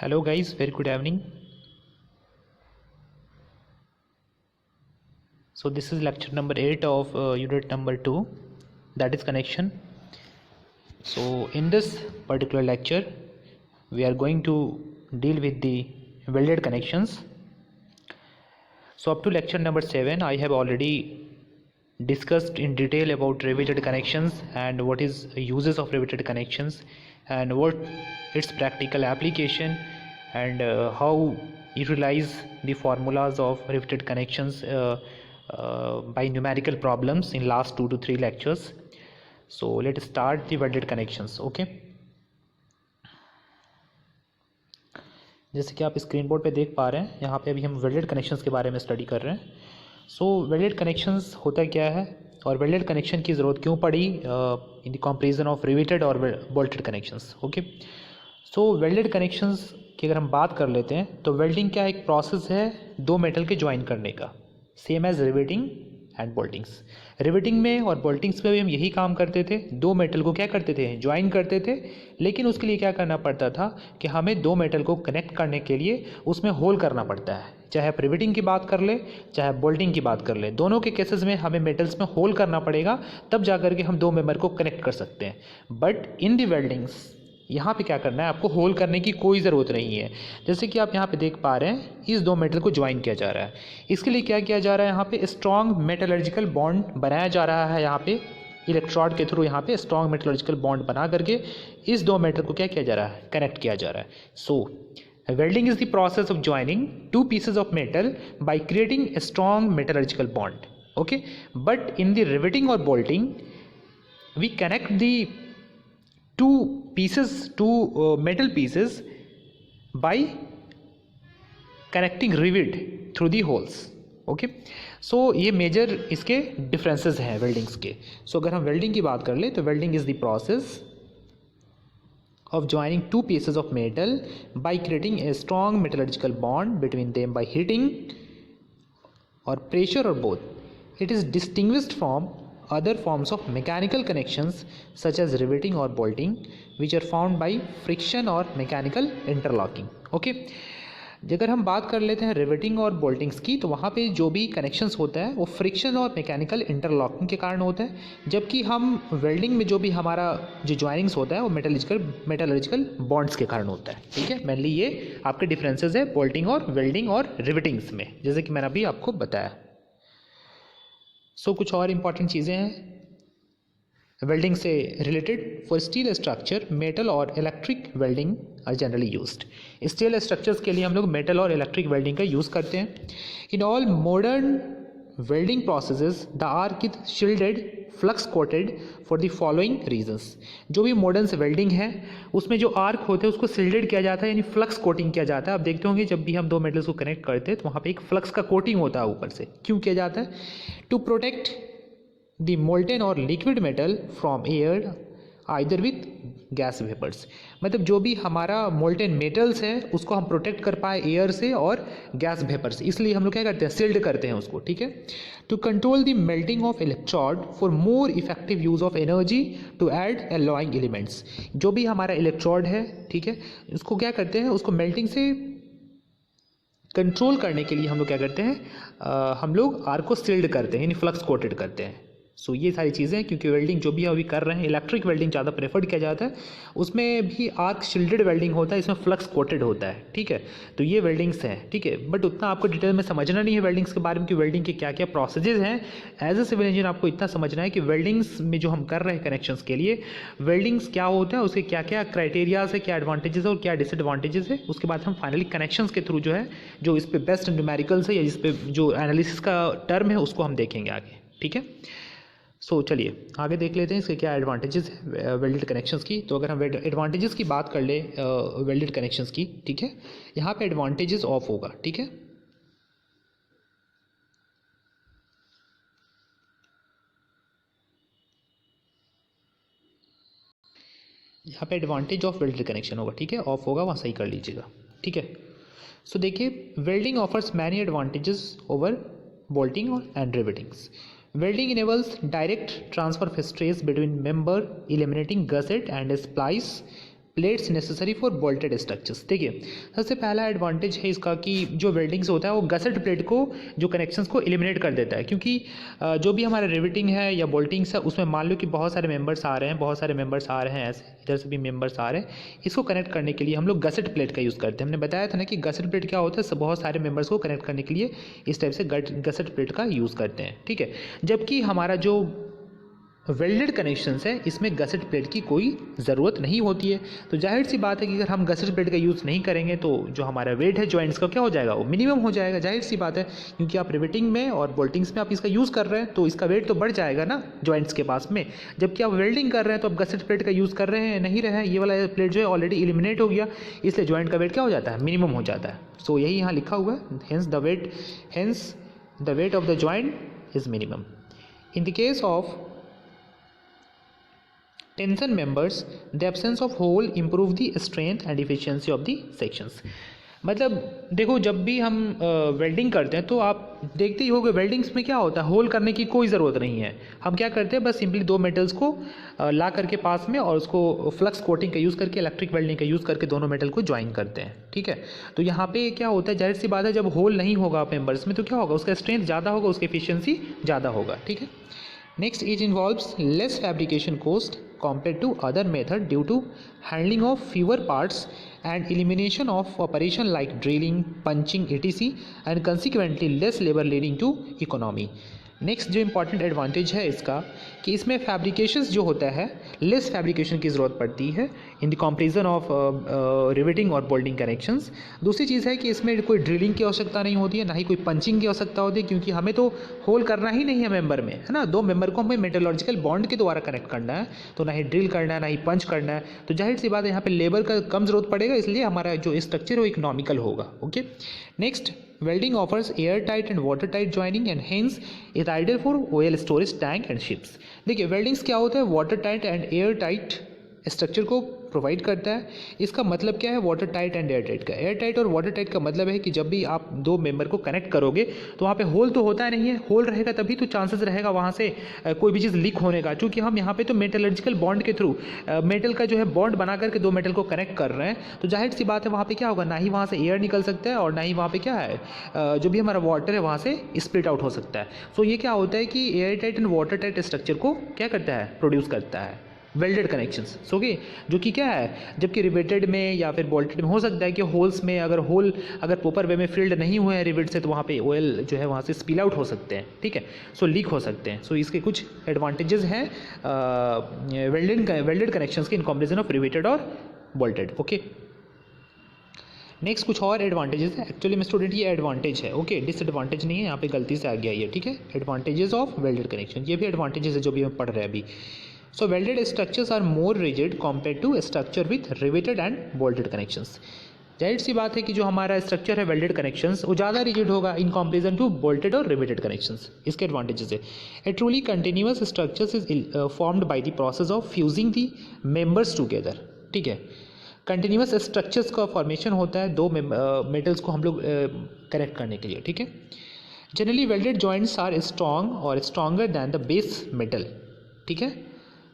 Hello guys, very good evening. So this is lecture number 8 of unit number 2, that is connection. So in this particular lecture we are going to deal with the welded connections. So up to lecture number 7 I have already discussed in detail about riveted connections and what is uses of riveted connections and what its practical application and how utilize the formulas of riveted connections by numerical problems in last 2 to 3 lectures. So let's start the welded connections. Okay, जैसे कि आप screen board पे देख पा रहे हैं, यहाँ पे अभी हम वेल्डेड कनेक्शंस के बारे में स्टडी कर रहे हैं. सो वेल्डेड कनेक्शंस होता क्या है और वेल्डेड कनेक्शन की ज़रूरत क्यों पड़ी in the comparison of riveted और बोल्टेड कनेक्शंस. ओके, सो वेल्डेड कनेक्शंस की अगर हम बात कर लेते हैं तो वेल्डिंग क्या एक प्रोसेस है दो मेटल के ज्वाइन करने का, same as riveting and boltings. Riveting में और बोल्टिंग्स में भी हम यही काम करते थे, दो मेटल को क्या करते थे, ज्वाइन करते थे. लेकिन उसके लिए क्या करना पड़ता था कि हमें दो मेटल को कनेक्ट करने के लिए उसमें होल करना पड़ता है. चाहे आप रिवेटिंग की बात कर ले चाहे आप बोल्टिंग की बात कर ले, दोनों के केसेस में हमें मेटल्स में होल करना पड़ेगा, तब जा कर के हम दो मेंबर को कनेक्ट कर सकते हैं. बट इन दी वेल्डिंग्स यहाँ पे क्या करना है, आपको होल करने की कोई ज़रूरत नहीं है. जैसे कि आप यहाँ पे देख पा रहे हैं, इस दो मेटल को ज्वाइन किया जा रहा है. इसके लिए क्या किया जा रहा है, यहाँ पे स्ट्रॉन्ग मेटलर्जिकल बॉन्ड बनाया जा रहा है. यहाँ पे इलेक्ट्रोड के थ्रू यहाँ पे स्ट्रॉन्ग मेटलर्जिकल बॉन्ड बना करके इस दो मेटल को क्या किया जा रहा है, कनेक्ट किया जा रहा है. सो welding is the process of joining two pieces of metal by creating a strong metallurgical bond. Okay, but in the riveting or bolting we connect the two metal pieces by connecting rivet through the holes. Okay, so ये major इसके differences हैं weldings के. सो अगर हम welding की बात कर ले तो welding is the process of joining two pieces of metal by creating a strong metallurgical bond between them by heating or pressure or both. It is distinguished from other forms of mechanical connections such as riveting or bolting, which are found by friction or mechanical interlocking. Okay, अगर हम बात कर लेते हैं riveting और बोल्टिंग्स की, तो वहाँ पे जो भी कनेक्शंस होता है वो फ्रिक्शन और मैकेनिकल इंटरलॉकिंग के कारण होता है, जबकि हम वेल्डिंग में जो भी हमारा जो ज्वाइनिंग्स होता है वो मेटलर्जिकल बॉन्ड्स के कारण होता है. ठीक है, मेनली ये आपके डिफरेंसेस है बोल्टिंग और वेल्डिंग और रिवेटिंग्स में, जैसे कि मैंने अभी आपको बताया. सो कुछ और इम्पॉर्टेंट चीज़ें हैं वेल्डिंग से related. For steel structure metal और electric welding are generally used. Steel structures के लिए हम लोग मेटल और इलेक्ट्रिक वेल्डिंग का यूज़ करते हैं. In all modern welding processes the arc is shielded flux coated for the following reasons. जो भी मॉडर्न से वेल्डिंग है उसमें जो आर्क होते हैं उसको शील्डेड किया जाता है, यानी फ्लक्स कोटिंग किया जाता है. आप देखते होंगे जब भी हम दो मेटल्स को कनेक्ट करते हैं तो वहाँ पे एक फ्लक्स का कोटिंग होता है ऊपर से. क्यों किया जाता है? To protect the molten or liquid metal from air either with gas vapors. मतलब जो भी हमारा मोल्टेन मेटल्स है उसको हम प्रोटेक्ट कर पाए एयर से और गैस वेपर से, इसलिए हम लोग क्या करते हैं, सील्ड करते हैं उसको. ठीक है, to control the melting of electrode for more effective use of energy to add alloying elements. जो भी हमारा इलेक्ट्रोड है, ठीक है, उसको क्या करते हैं, उसको मेल्टिंग से कंट्रोल करने के लिए हम लोग क्या करते हैं, हम लोग आर्क को सील्ड करते हैं, यानी फ्लक्स कोटेड करते हैं. सो ये सारी चीज़ें, क्योंकि वेल्डिंग जो भी अभी कर रहे हैं इलेक्ट्रिक वेल्डिंग ज़्यादा प्रेफर्ड किया जाता है, उसमें भी आर्क शील्डेड वेल्डिंग होता है, इसमें फ्लक्स कोटेड होता है. ठीक है, तो ये वेल्डिंग्स हैं. ठीक है, बट उतना आपको डिटेल में समझना नहीं है वेल्डिंग्स के बारे में कि वेल्डिंग के क्या क्या प्रोसेजेस हैं. एज ए सिविल इंजीनियर आपको इतना समझना है कि वेल्डिंग्स में जो हम कर रहे हैं कनेक्शंस के लिए, वेल्डिंग्स क्या होता है, उसके क्या क्या क्राइटेरियाज है, क्या एडवांटेजेस है और क्या डिसएडवांटेजेस है. उसके बाद हम फाइनली कनेक्शंस के थ्रू जो है, जो इस पर बेस्ट न्यूमेरिकल्स है या जिस पे जो एनालिसिस का टर्म है उसको हम देखेंगे आगे. ठीक है, सो चलिए आगे देख लेते हैं इसके क्या एडवांटेजेस है वेल्डेड कनेक्शंस की. तो अगर हम एडवांटेजेस की बात कर ले वेल्डेड कनेक्शंस की, ठीक है, यहाँ पे एडवांटेजेस ऑफ होगा. ठीक है, यहाँ पे एडवांटेज ऑफ वेल्डेड कनेक्शन होगा. ठीक है, ऑफ होगा वहाँ सही कर लीजिएगा. ठीक है, सो देखिए welding offers many advantages over bolting and rivetings. Welding enables direct transfer of stress between member, eliminating gusset and splice plates necessary for bolted structures. देखिए सबसे पहला एडवांटेज है इसका कि जो वेल्डिंग से होता है वो गसेट प्लेट को जो कनेक्शंस को एलिमिनेट कर देता है, क्योंकि जो भी हमारा रिवेटिंग है या बोल्टिंग्स है उसमें मान लो कि बहुत सारे मेंबर्स आ रहे हैं ऐसे, इधर से भी मेंबर्स आ रहे हैं, इसको कनेक्ट करने के लिए हम लोग गसेट प्लेट का यूज़ करते हैं। हमने बताया था ना कि गसेट प्लेट क्या होता है, बहुत सारे मेंबर्स को कनेक्ट करने के लिए इस टाइप से गसेट प्लेट का यूज़ करते हैं, ठीक है। जबकि हमारा जो वेल्डेड कनेक्शंस है इसमें गसेट प्लेट की कोई ज़रूरत नहीं होती है। तो जाहिर सी बात है कि अगर हम गसेट प्लेट का यूज़ नहीं करेंगे तो जो हमारा वेट है जॉइंट्स का क्या हो जाएगा, वो मिनिमम हो जाएगा। जाहिर सी बात है, क्योंकि आप रिवेटिंग में और बोल्टिंग्स में आप इसका यूज़ कर रहे हैं तो इसका वेट तो बढ़ जाएगा ना जॉइंट्स के पास में। जबकि आप वेल्डिंग कर रहे हैं तो आप गसेट प्लेट का यूज़ कर रहे हैं नहीं रहे हैं, ये वाला प्लेट जो है ऑलरेडी एलिमिनेट हो गया, इसलिए जॉइंट का वेट क्या हो जाता है, मिनिमम हो जाता है। सो यही यहाँ लिखा हुआ है, hence the weight of the joint is minimum. In the case of tension members the absence of hole improve the strength and efficiency of the sections. मतलब देखो जब भी हम वेल्डिंग करते हैं तो आप देखते ही होगे वेल्डिंग्स में क्या होता है, होल करने की कोई ज़रूरत नहीं है। हम क्या करते हैं, बस सिंपली दो मेटल्स को ला करके पास में और उसको फ्लक्स कोटिंग का यूज़ करके, इलेक्ट्रिक वेल्डिंग का यूज़ करके दोनों मेटल को ज्वाइन करते हैं, ठीक है। तो यहाँ पे क्या होता है, जाहिर सी बात है जब होल नहीं होगा मेंबर्स में तो क्या होगा, उसका स्ट्रेंथ ज़्यादा होगा, उसकी एफिशिएंसी ज़्यादा होगा, ठीक है। Next, it involves less fabrication cost compared to other method due to handling of fewer parts and elimination of operation like drilling, punching, etc. and consequently less labor leading to economy. Next जो important advantage है इसका कि इसमें फैब्रिकेशंस जो होता है less fabrication की ज़रूरत पड़ती है in the comparison of riveting और बोल्टिंग कनेक्शंस। दूसरी चीज़ है कि इसमें कोई ड्रिलिंग की आवश्यकता नहीं होती है, ना ही कोई पंचिंग की आवश्यकता होती है, क्योंकि हमें तो होल करना ही नहीं है मेंबर में, है ना। दो मेंबर को हमें मेटलॉजिकल बॉन्ड के द्वारा कनेक्ट करना है, तो ना ही ड्रिल करना है ना ही पंच करना है। तो जाहिर सी बात है यहाँ पे लेबर का कम ज़रूरत पड़ेगा, इसलिए हमारा जो स्ट्रक्चर है वो इकोनॉमिकल होगा। Okay, next, welding offers airtight and watertight joining and hence is ideal for oil storage tank and ships। देखिए वेल्डिंग्स क्या होता है, water tight and air tight structure को प्रोवाइड करता है। इसका मतलब क्या है water tight and air tight का, एयर टाइट और वाटर टाइट का मतलब है कि जब भी आप दो मेंबर को कनेक्ट करोगे तो वहाँ पे होल तो होता नहीं है, होल रहेगा तभी तो चांसेस रहेगा वहाँ से कोई भी चीज़ लीक होने का, क्योंकि हम यहाँ पे तो मेटलर्जिकल बॉन्ड के थ्रू मेटल का जो है बॉन्ड बना करके दो मेटल को कनेक्ट कर रहे हैं। तो जाहिर सी बात है वहाँ पे क्या होगा, ना ही वहाँ से एयर निकल सकता है और ना ही वहाँ पे क्या है जो भी हमारा वाटर है वहाँ से स्प्लिट आउट हो सकता है। सो ये क्या होता है कि air tight and water tight structure को क्या करता है, प्रोड्यूस करता है वेल्डेड कनेक्शंस। ओके, जो कि क्या है, जबकि रिवेटेड में या फिर बोल्टेड में हो सकता है कि होल्स में अगर होल अगर प्रॉपर वे में फिल्ड नहीं हुए हैं रिवेट से तो वहाँ पे ऑयल जो है वहाँ से स्पिल आउट हो सकते हैं, ठीक है, सो लीक हो सकते हैं। सो इसके कुछ एडवांटेजेस हैं वेल्डेड कनेक्शंस के इन कॉम्बिनेशन ऑफ रिवेटेड और बोल्टेड। ओके, नेक्स्ट कुछ और एडवांटेजेस है, एक्चुअली में स्टूडेंट ये एडवांटेज है, ओके, डिसएडवांटेज नहीं है, यहाँ पे गलती से आ गया ये, ठीक है। एडवांटेजेस ऑफ वेल्डेड कनेक्शन, ये भी एडवांटेजेस है जो भी हम पढ़ रहे हैं अभी। So welded structures are more rigid compared to structure with riveted and bolted connections। जाहिर सी बात है कि जो हमारा स्ट्रक्चर है वेल्डेड कनेक्शंस वो ज़्यादा रिजिड होगा in comparison to bolted or riveted connections. इसके एडवांटेजेस है, a truly continuous structures is formed by the process of fusing the members together, ठीक है। कंटिन्यूअस स्ट्रक्चर्स का फॉर्मेशन होता है दो मेटल्स को हम लोग कनेक्ट करने के लिए, ठीक है। Generally welded joints are strong or stronger than the base metal, ठीक है,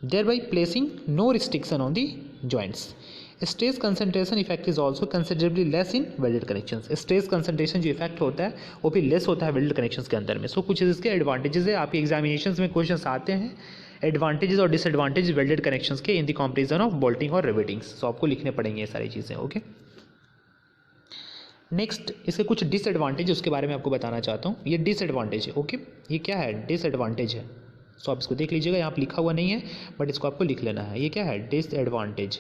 thereby placing no restriction on the joints। Stress concentration effect is also considerably less in welded connections। Stress concentration जो effect होता है वो भी less होता है welded connections के अंदर में। सो कुछ इसके एडवांटेजेस है, आपके एग्जामिनेशंस में क्वेश्चंस आते हैं एडवांटेजेस और डिसएडवांटेज वेल्डेड कनेक्शंस के in the comparison of bolting और रिवेटिंग्स। सो आपको लिखने पड़ेंगे ये सारी चीज़ें, ओके। नेक्स्ट इसके कुछ डिसएडवांटेज उसके बारे में आपको बताना चाहता हूँ। ये डिसएडवांटेज है, ओके, ये क्या है, डिसएडवांटेज है। सो आप इसको देख लीजिएगा, यहाँ पे लिखा हुआ नहीं है बट इसको आपको लिख लेना है। ये क्या है, disadvantage.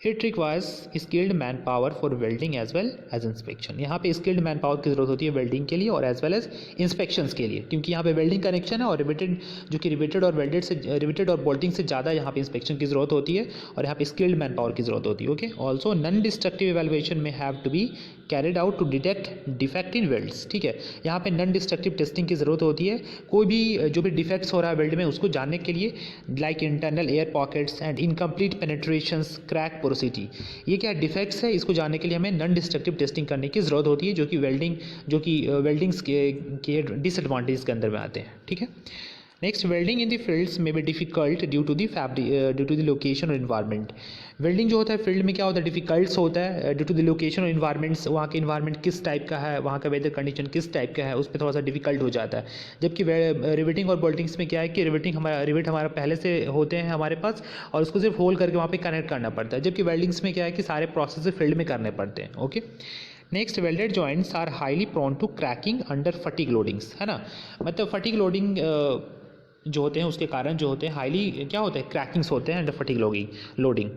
It requires skilled manpower for welding as well as inspection. यहाँ पे स्किल्ड मैन पावर की ज़रूरत होती है वेल्डिंग के लिए और एज वेल एज इंस्पेक्शंस के लिए, क्योंकि यहाँ पे वेल्डिंग कनेक्शन है और रिवेटेड जो कि रिवेटेड और वेल्डेड से रिवेटेड और बोल्टिंग से ज़्यादा यहाँ पे इंस्पेक्शन की ज़रूरत होती है और यहाँ पे स्किल्ड मैन पावर की ज़रूरत होती है, okay. Also non destructive evaluation में have to be carried out to detect defect in welds, ठीक है। यहाँ पे नॉन डिस्ट्रक्टिव टेस्टिंग की ज़रूरत होती है, कोई भी जो भी डिफेक्ट्स हो रहा है वेल्ड में उसको जानने के लिए, like internal air pockets and incomplete penetrations, crack porosity. ये क्या डिफेक्ट्स है, इसको जानने के लिए हमें नॉन डिस्ट्रक्टिव टेस्टिंग करने की ज़रूरत होती है, जो कि वेल्डिंग्स के डिसएडवांटेज के अंदर में आते हैं, ठीक है। Next, welding in the fields may be difficult due to the location or environment. Welding जो होता है फील्ड में क्या होता है, डिफ़िकल्ट्स होता है ड्यू टू द लोकेशन और इन्वायरमेंट्स, वहाँ के इन्वायरमेंट किस टाइप का है, वहाँ का वेदर कंडीशन किस टाइप का है, उस पर थोड़ा सा डिफ़िकल्ट हो जाता है। जबकि रिवेटिंग और बोल्टिंग्स में क्या है कि रिवेट हमारा पहले से होते हैं हमारे पास, और उसको सिर्फ होल्ड करके वहाँ पे कनेक्ट करना पड़ता है। जबकि वेल्डिंग्स में क्या है कि सारे प्रोसेस फील्ड में करने पड़ते हैं। Okay, next, welded joints are highly prone to cracking under fatigue loadings, है ना। मतलब फटीग लोडिंग जो होते हैं उसके कारण जो होते हैं हाईली क्या होते हैं, क्रैकिंग्स होते हैं under fatigue loading.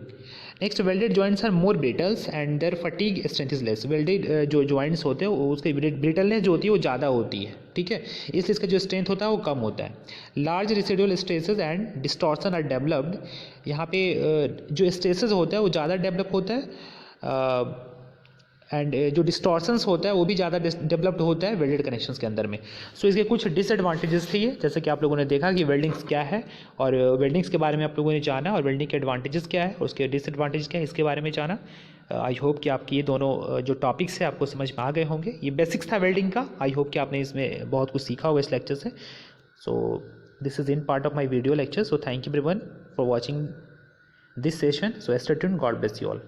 Next, welded joints are more brittles and their fatigue strength is less. Welded जो जॉइंट्स होते हैं उसकी ब्रिटलनेस जो होती है वो ज़्यादा होती है, ठीक है, इसलिए इसका जो स्ट्रेंथ होता है वो कम होता है। Large residual stresses and distortion are developed. यहाँ पे जो स्ट्रेसेस होता है वो ज़्यादा डेवलप होता है, एंड जो डिस्टॉर्शंस होता है वो भी ज़्यादा डेवलप्ड होता है वेल्डेड कनेक्शंस के अंदर में। सो इसके कुछ डिसएडवांटेजेस थे, जैसे कि आप लोगों ने देखा कि वेल्डिंग्स क्या है, और वेल्डिंग्स के बारे में आप लोगों ने जाना, और वेल्डिंग के एडवांटेजेस क्या है और उसके डिसएडवांटेज क्या है इसके बारे में जाना। आई होप कि आपकी ये दोनों जो टॉपिक्स है आपको समझ में आ गए होंगे। ये बेसिक्स था वेल्डिंग का। आई होप कि आपने इसमें बहुत कुछ सीखा होगा इस लेक्चर से। So this is in part of my video lecture. So thank you everyone for watching this session. So stay tuned, God bless you all.